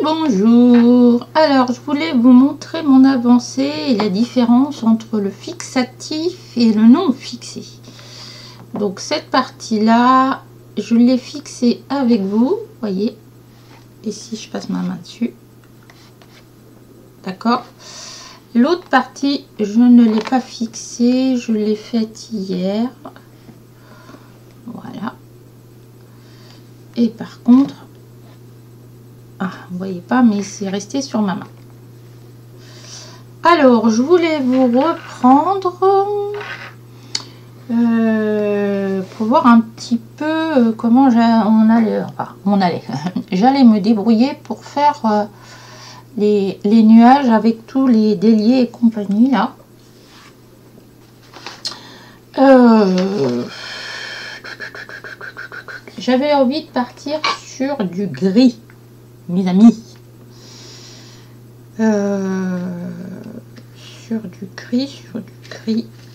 Bonjour. Alors je voulais vous montrer mon avancée et la différence entre le fixatif et le non fixé. Donc cette partie là je l'ai fixée avec vous, voyez, et si je passe ma main dessus, d'accord. L'autre partie je ne l'ai pas fixée, je l'ai faite hier, voilà. Et par contre, vous voyez pas, mais c'est resté sur ma main. Alors je voulais vous reprendre pour voir un petit peu comment j'allais me débrouiller pour faire les nuages avec tous les déliés et compagnie là. J'avais envie de partir sur du gris, mes amis. Sur du gris.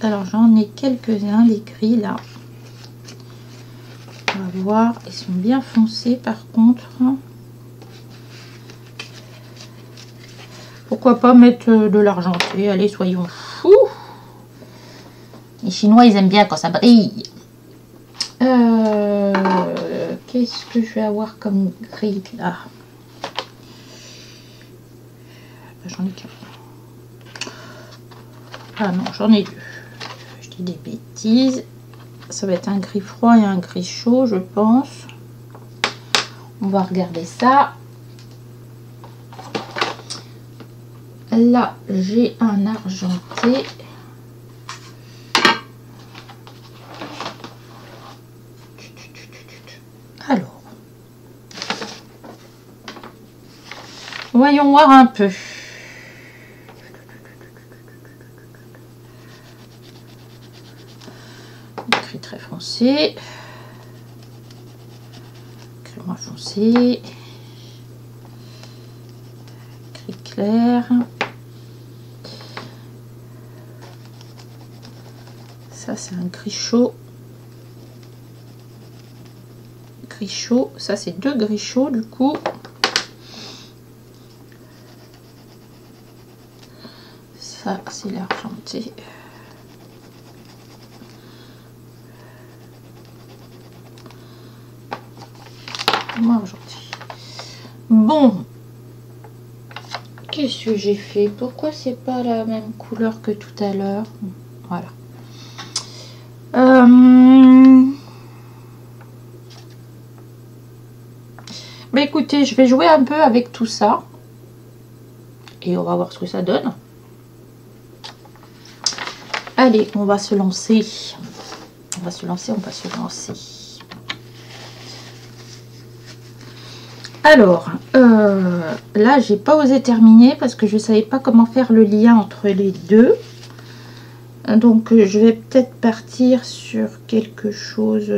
Alors j'en ai quelques-uns, les gris là. On va voir, ils sont bien foncés par contre. Pourquoi pas mettre de l'argenté? Allez, soyons fous. Les Chinois, ils aiment bien quand ça brille. Qu'est-ce que je vais avoir comme gris là? J'en ai qu'un. Ah non, j'en ai deux. Je dis des bêtises. Ça va être un gris froid et un gris chaud, je pense. On va regarder ça. Là, j'ai un argenté. Alors, voyons voir un peu. Gris très foncé, gris moins foncé, gris clair. Ça c'est un gris chaud. Gris chaud, ça c'est deux gris chauds du coup. Ça c'est l'argenté. Argenté. Bon, qu'est-ce que j'ai fait? Pourquoi c'est pas la même couleur que tout à l'heure? Voilà. Bah écoutez, je vais jouer un peu avec tout ça et on va voir ce que ça donne. Allez, on va se lancer. On va se lancer. Alors, là, j'ai pas osé terminer parce que je savais pas comment faire le lien entre les deux. Donc, je vais peut-être partir sur quelque chose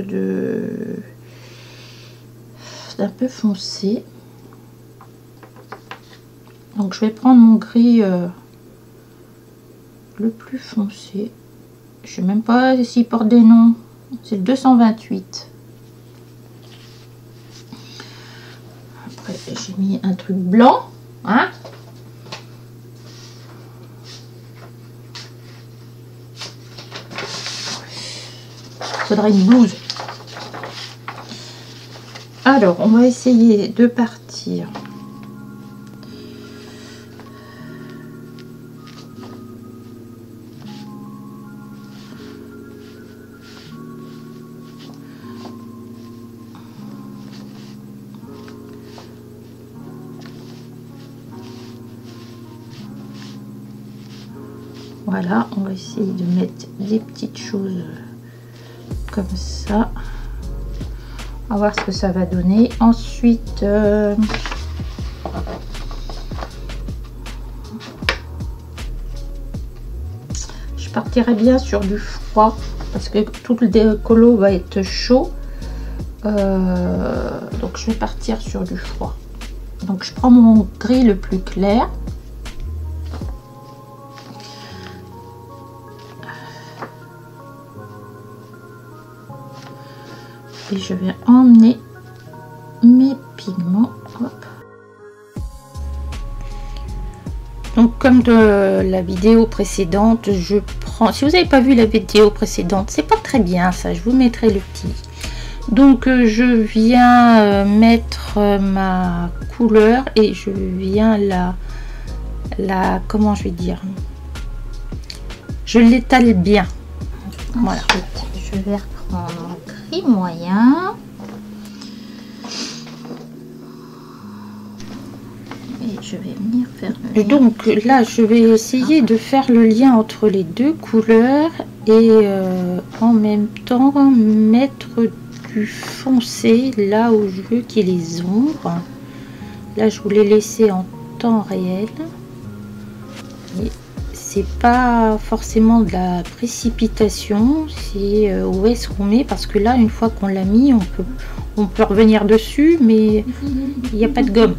d'un peu foncé. Donc, je vais prendre mon gris le plus foncé. Je sais même pas s'il porte des noms. C'est le 228. Après, j'ai mis un truc blanc, hein. Faudrait une blouse. Alors, on va essayer de partir. Voilà, on va essayer de mettre des petites choses comme ça. On va voir ce que ça va donner. Ensuite, je partirai bien sur du froid parce que tout le décolo va être chaud. Donc je vais partir sur du froid. Donc je prends mon gris le plus clair. Et je vais emmener mes pigments. Hop. Donc comme de la vidéo précédente, je prends, si vous n'avez pas vu la vidéo précédente, c'est pas très bien ça, je vous mettrai le petit. Donc je viens mettre ma couleur et je viens comment je vais dire, je l'étale bien. Voilà. Ensuite, je vais reprendre un gris moyen. Et je vais venir faire le lien. Donc là, je vais essayer de faire le lien entre les deux couleurs et en même temps mettre du foncé là où je veux qu'il y ait les ombres. Là, je voulais laisser en temps réel. Et c'est pas forcément de la précipitation, c'est où est-ce qu'on met, parce que là, une fois qu'on l'a mis, on peut revenir dessus, mais il n'y a pas de gomme.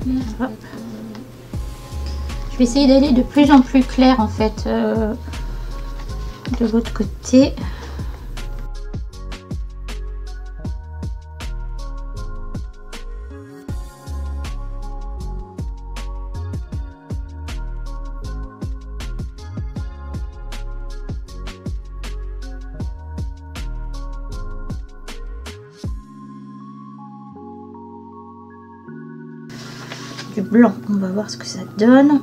Je vais essayer d'aller de plus en plus clair en fait de l'autre côté. Du blanc, on va voir ce que ça donne.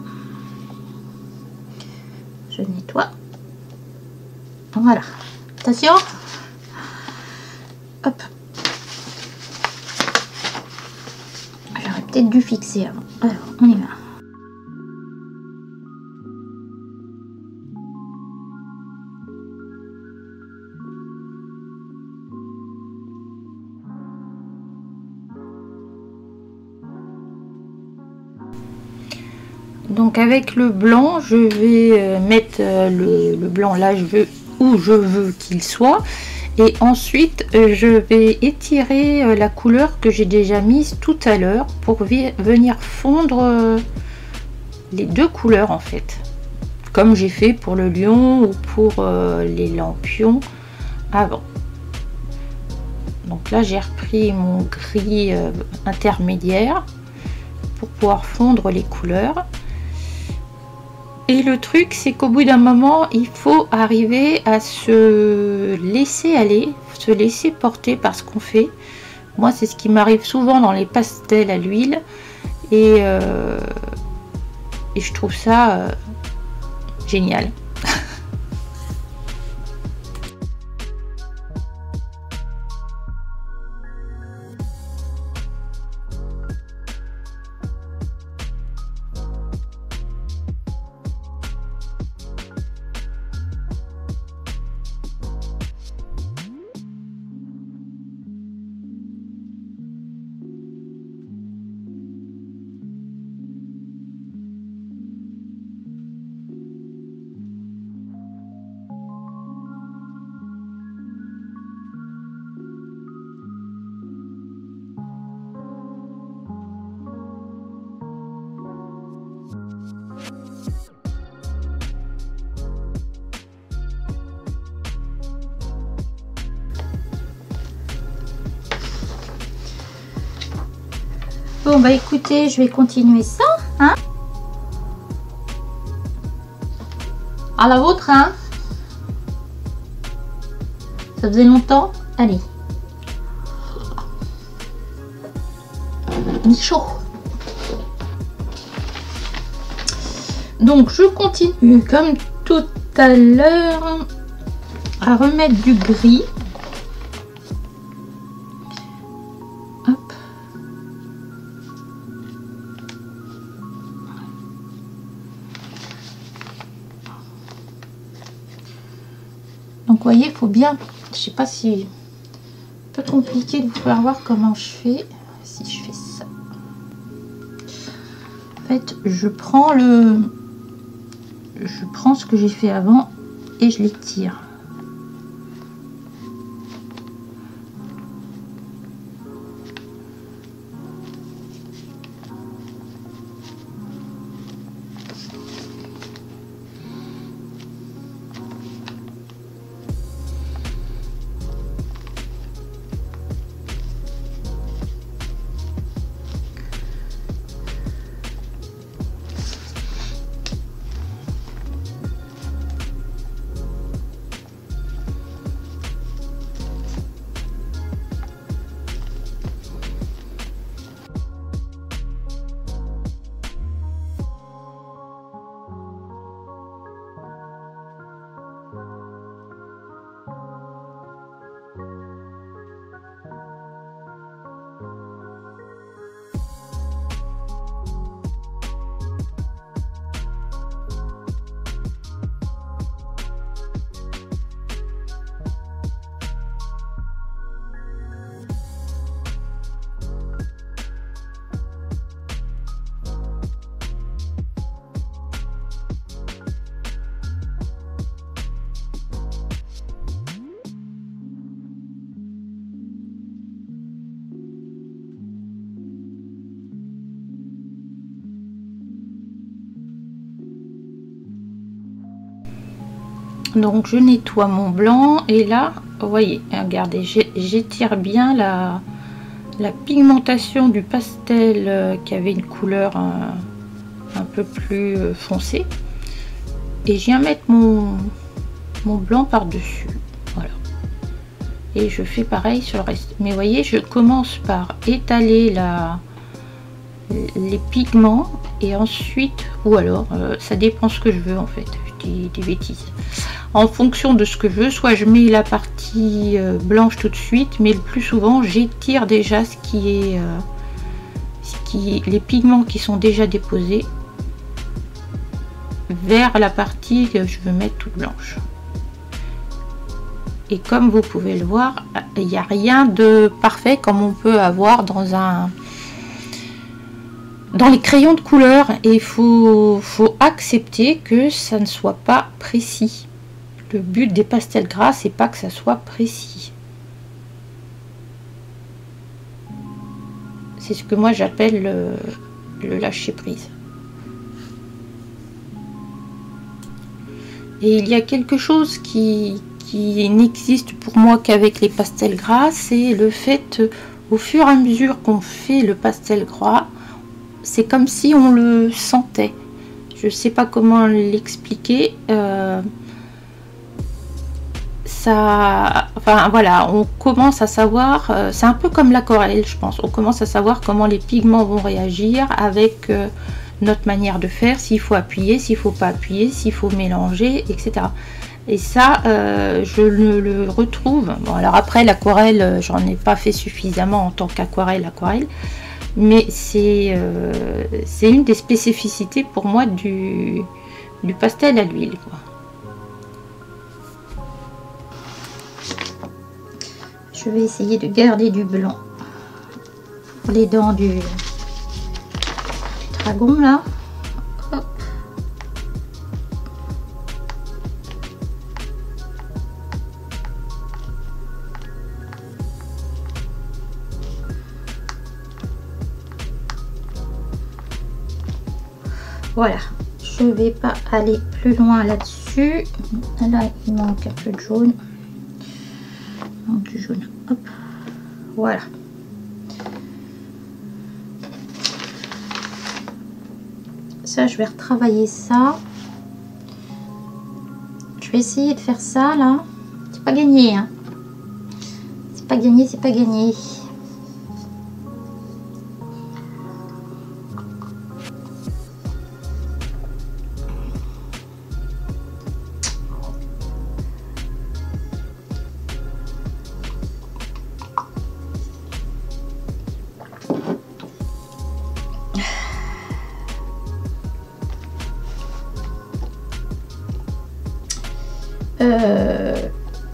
Je nettoie. Voilà. Attention. Hop. J'aurais peut-être dû fixer avant. Alors, on y va. Donc avec le blanc, je vais mettre le blanc là où je veux qu'il soit, et ensuite je vais étirer la couleur que j'ai déjà mise tout à l'heure pour venir fondre les deux couleurs en fait, comme j'ai fait pour le lion ou pour les lampions avant. Donc là j'ai repris mon gris intermédiaire pour pouvoir fondre les couleurs. Et le truc, c'est qu'au bout d'un moment, il faut arriver à se laisser aller, se laisser porter par ce qu'on fait. Moi, c'est ce qui m'arrive souvent dans les pastels à l'huile. Et je trouve ça génial. Bon bah écoutez, je vais continuer ça, hein. À la vôtre, hein. Ça faisait longtemps. Allez. Il est chaud. Donc je continue comme tout à l'heure à remettre du gris. Hop. Donc vous voyez, il faut bien, je sais pas si un peu compliqué de vous faire voir comment je fais. Si je fais ça, en fait je prends ce que j'ai fait avant et je l'étire. Donc je nettoie mon blanc et là, vous voyez, regardez, j'étire bien la pigmentation du pastel qui avait une couleur un peu plus foncée. Et je viens mettre mon blanc par-dessus. Voilà. Et je fais pareil sur le reste. Mais vous voyez, je commence par étaler les pigments et ensuite, ou alors, ça dépend ce que je veux en fait. Je dis des bêtises. En fonction de ce que je veux, soit je mets la partie blanche tout de suite, mais le plus souvent j'étire déjà les pigments qui sont déjà déposés vers la partie que je veux mettre toute blanche. Et comme vous pouvez le voir, il n'y a rien de parfait comme on peut avoir dans les crayons de couleur, et il faut accepter que ça ne soit pas précis. Le but des pastels gras, c'est pas que ça soit précis. C'est ce que moi j'appelle le lâcher prise. Et il y a quelque chose qui n'existe pour moi qu'avec les pastels gras, c'est le fait, au fur et à mesure qu'on fait le pastel gras, c'est comme si on le sentait. Je sais pas comment l'expliquer. Enfin voilà, on commence à savoir, c'est un peu comme l'aquarelle, je pense. On commence à savoir comment les pigments vont réagir avec notre manière de faire, s'il faut appuyer, s'il faut pas appuyer, s'il faut mélanger, etc. Et ça, je le retrouve. Bon, alors après, l'aquarelle, j'en ai pas fait suffisamment en tant qu'aquarelle, mais c'est une des spécificités pour moi du pastel à l'huile, quoi. Je vais essayer de garder du blanc pour les dents du dragon là. Hop. Voilà, je vais pas aller plus loin là-dessus. Là, il manque un peu de jaune. Du jaune, hop, voilà. Ça, je vais retravailler ça. Je vais essayer de faire ça là. C'est pas gagné, hein. C'est pas gagné, c'est pas gagné.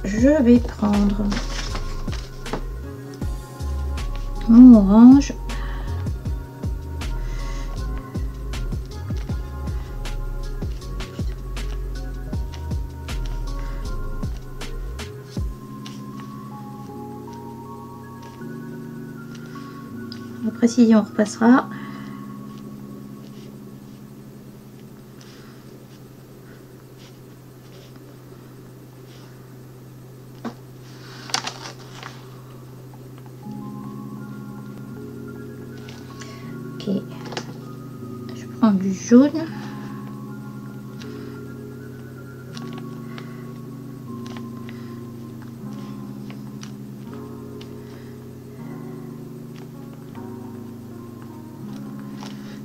Je vais prendre mon orange. La précision, on repassera. Ok, je prends du jaune.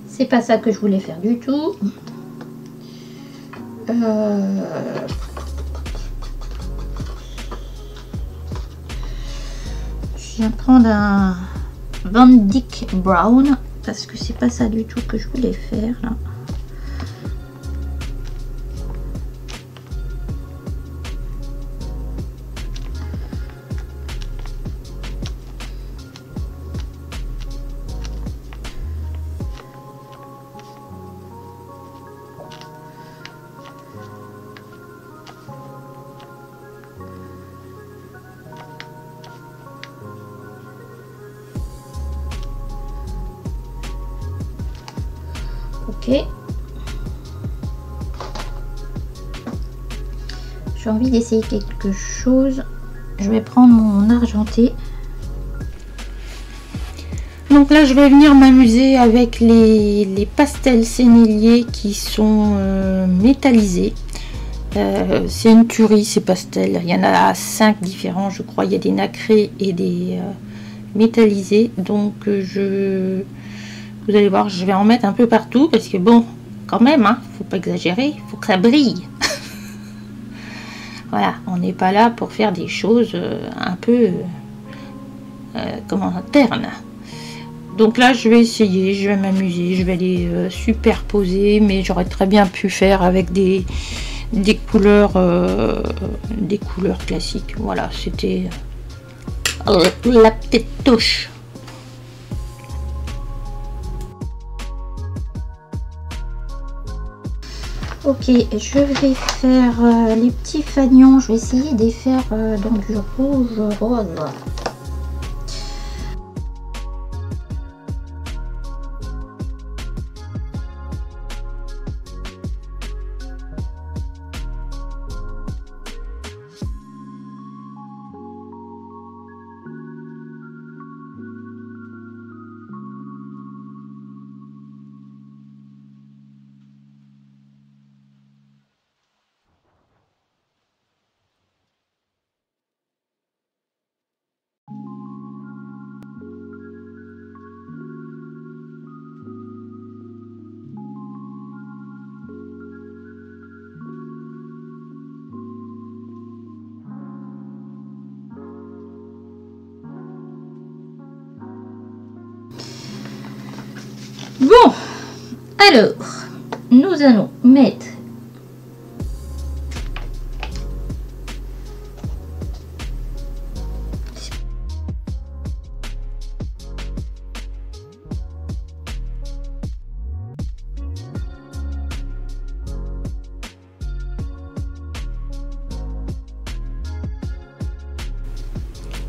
C'est pas ça que je voulais faire du tout. Je viens prendre un Van Dyck Brown parce que c'est pas ça du tout que je voulais faire là. Ok. j'ai envie d'essayer quelque chose. Je vais prendre mon argenté. Donc là, je vais venir m'amuser avec les pastels sénéliers qui sont métallisés. C'est une tuerie ces pastels. Il y en a 5 différents, je crois. Il y a des nacrés et des métallisés. Donc vous allez voir, je vais en mettre un peu partout parce que bon, quand même, hein, faut pas exagérer, il faut que ça brille. Voilà, on n'est pas là pour faire des choses un peu comment ternes. Donc là, je vais essayer, je vais m'amuser, je vais les superposer, mais j'aurais très bien pu faire avec des couleurs classiques. Voilà, c'était la petite touche. Ok, je vais faire les petits fanions. Je vais essayer de les faire dans du rouge rose. Bon, alors, nous allons mettre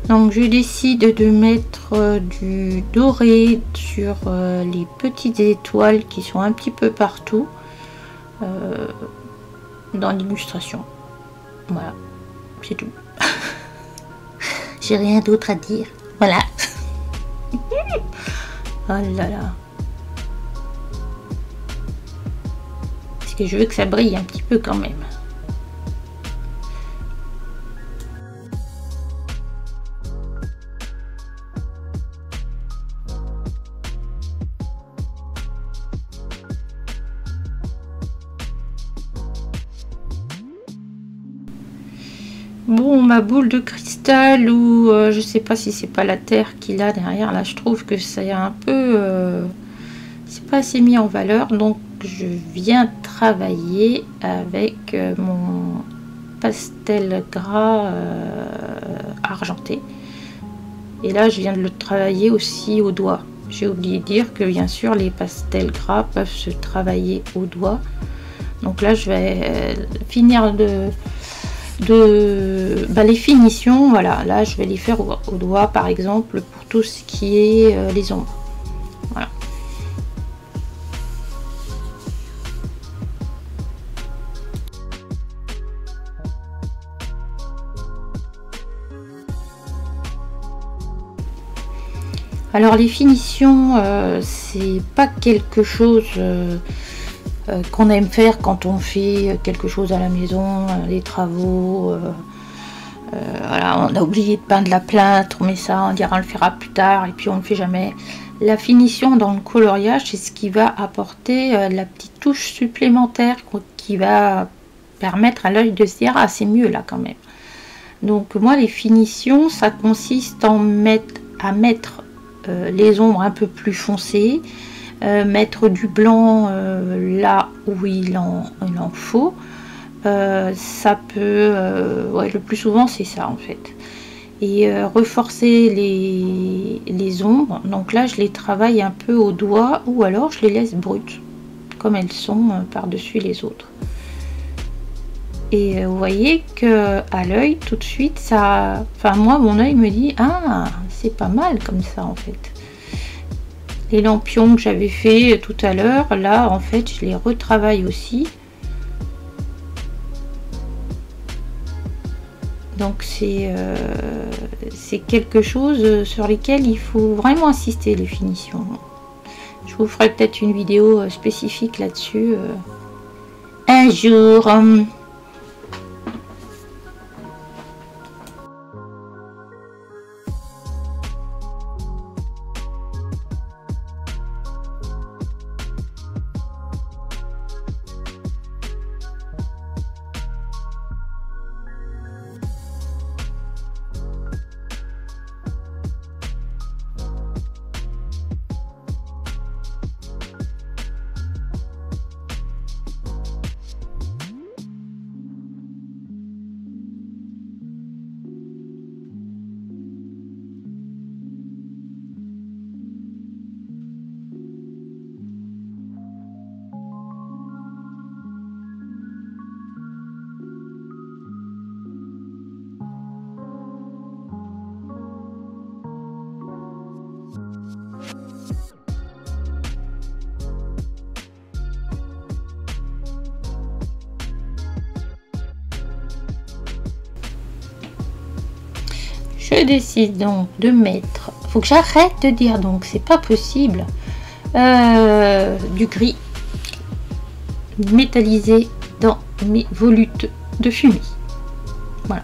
donc je décide de mettre du doré sur les petites étoiles qui sont un petit peu partout dans l'illustration. Voilà, c'est tout. J'ai rien d'autre à dire. Voilà. Oh là là. Parce que je veux que ça brille un petit peu quand même. Bon, ma boule de cristal, ou je sais pas si c'est pas la terre qu'il a derrière, là je trouve que c'est un peu c'est pas assez mis en valeur, donc je viens travailler avec mon pastel gras argenté, et là je viens de le travailler aussi au doigt. J'ai oublié de dire que bien sûr les pastels gras peuvent se travailler au doigt, donc là je vais finir les finitions. Voilà, là je vais les faire au doigt par exemple pour tout ce qui est les ombres. Voilà. Alors les finitions, c'est pas quelque chose qu'on aime faire quand on fait quelque chose à la maison, les travaux. Voilà, on a oublié de peindre la plâtre, mais ça on dira on le fera plus tard et puis on ne le fait jamais. La finition dans le coloriage, c'est ce qui va apporter la petite touche supplémentaire qui va permettre à l'œil de se dire ah c'est mieux là quand même. Donc moi les finitions, ça consiste à mettre les ombres un peu plus foncées, mettre du blanc là où il en faut. Ça peut ouais, le plus souvent c'est ça en fait, et reforcer les ombres. Donc là je les travaille un peu au doigt, ou alors je les laisse brutes comme elles sont par dessus les autres, et vous voyez que à l'œil tout de suite ça, enfin moi mon œil me dit ah c'est pas mal comme ça en fait. Les lampions que j'avais fait tout à l'heure, là en fait je les retravaille aussi. Donc c'est quelque chose sur lequel il faut vraiment insister, les finitions. Je vous ferai peut-être une vidéo spécifique là-dessus un jour. Je décide donc de mettre, faut que j'arrête de dire donc, c'est pas possible, du gris métallisé dans mes volutes de fumée. Voilà.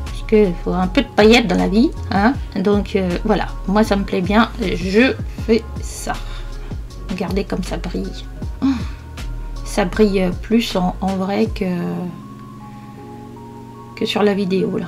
Parce qu'il faut un peu de paillettes dans la vie, hein. Donc voilà, moi ça me plaît bien, je fais ça. Regardez comme ça brille. Ça brille plus en vrai que sur la vidéo là.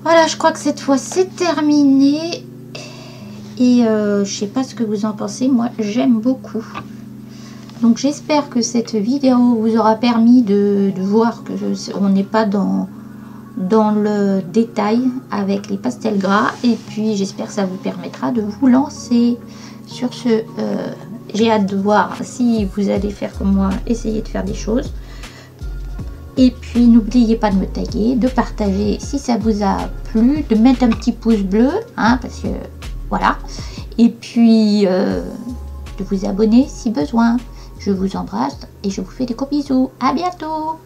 Voilà, je crois que cette fois c'est terminé. Et je sais pas ce que vous en pensez, moi j'aime beaucoup. Donc j'espère que cette vidéo vous aura permis de voir que on n'est pas dans le détail avec les pastels gras. Et puis j'espère que ça vous permettra de vous lancer. Sur ce, j'ai hâte de voir si vous allez faire comme moi, essayer de faire des choses. Et puis n'oubliez pas de me taguer, de partager si ça vous a plu, de mettre un petit pouce bleu, hein, parce que voilà. Et puis de vous abonner si besoin. Je vous embrasse et je vous fais des gros bisous. À bientôt!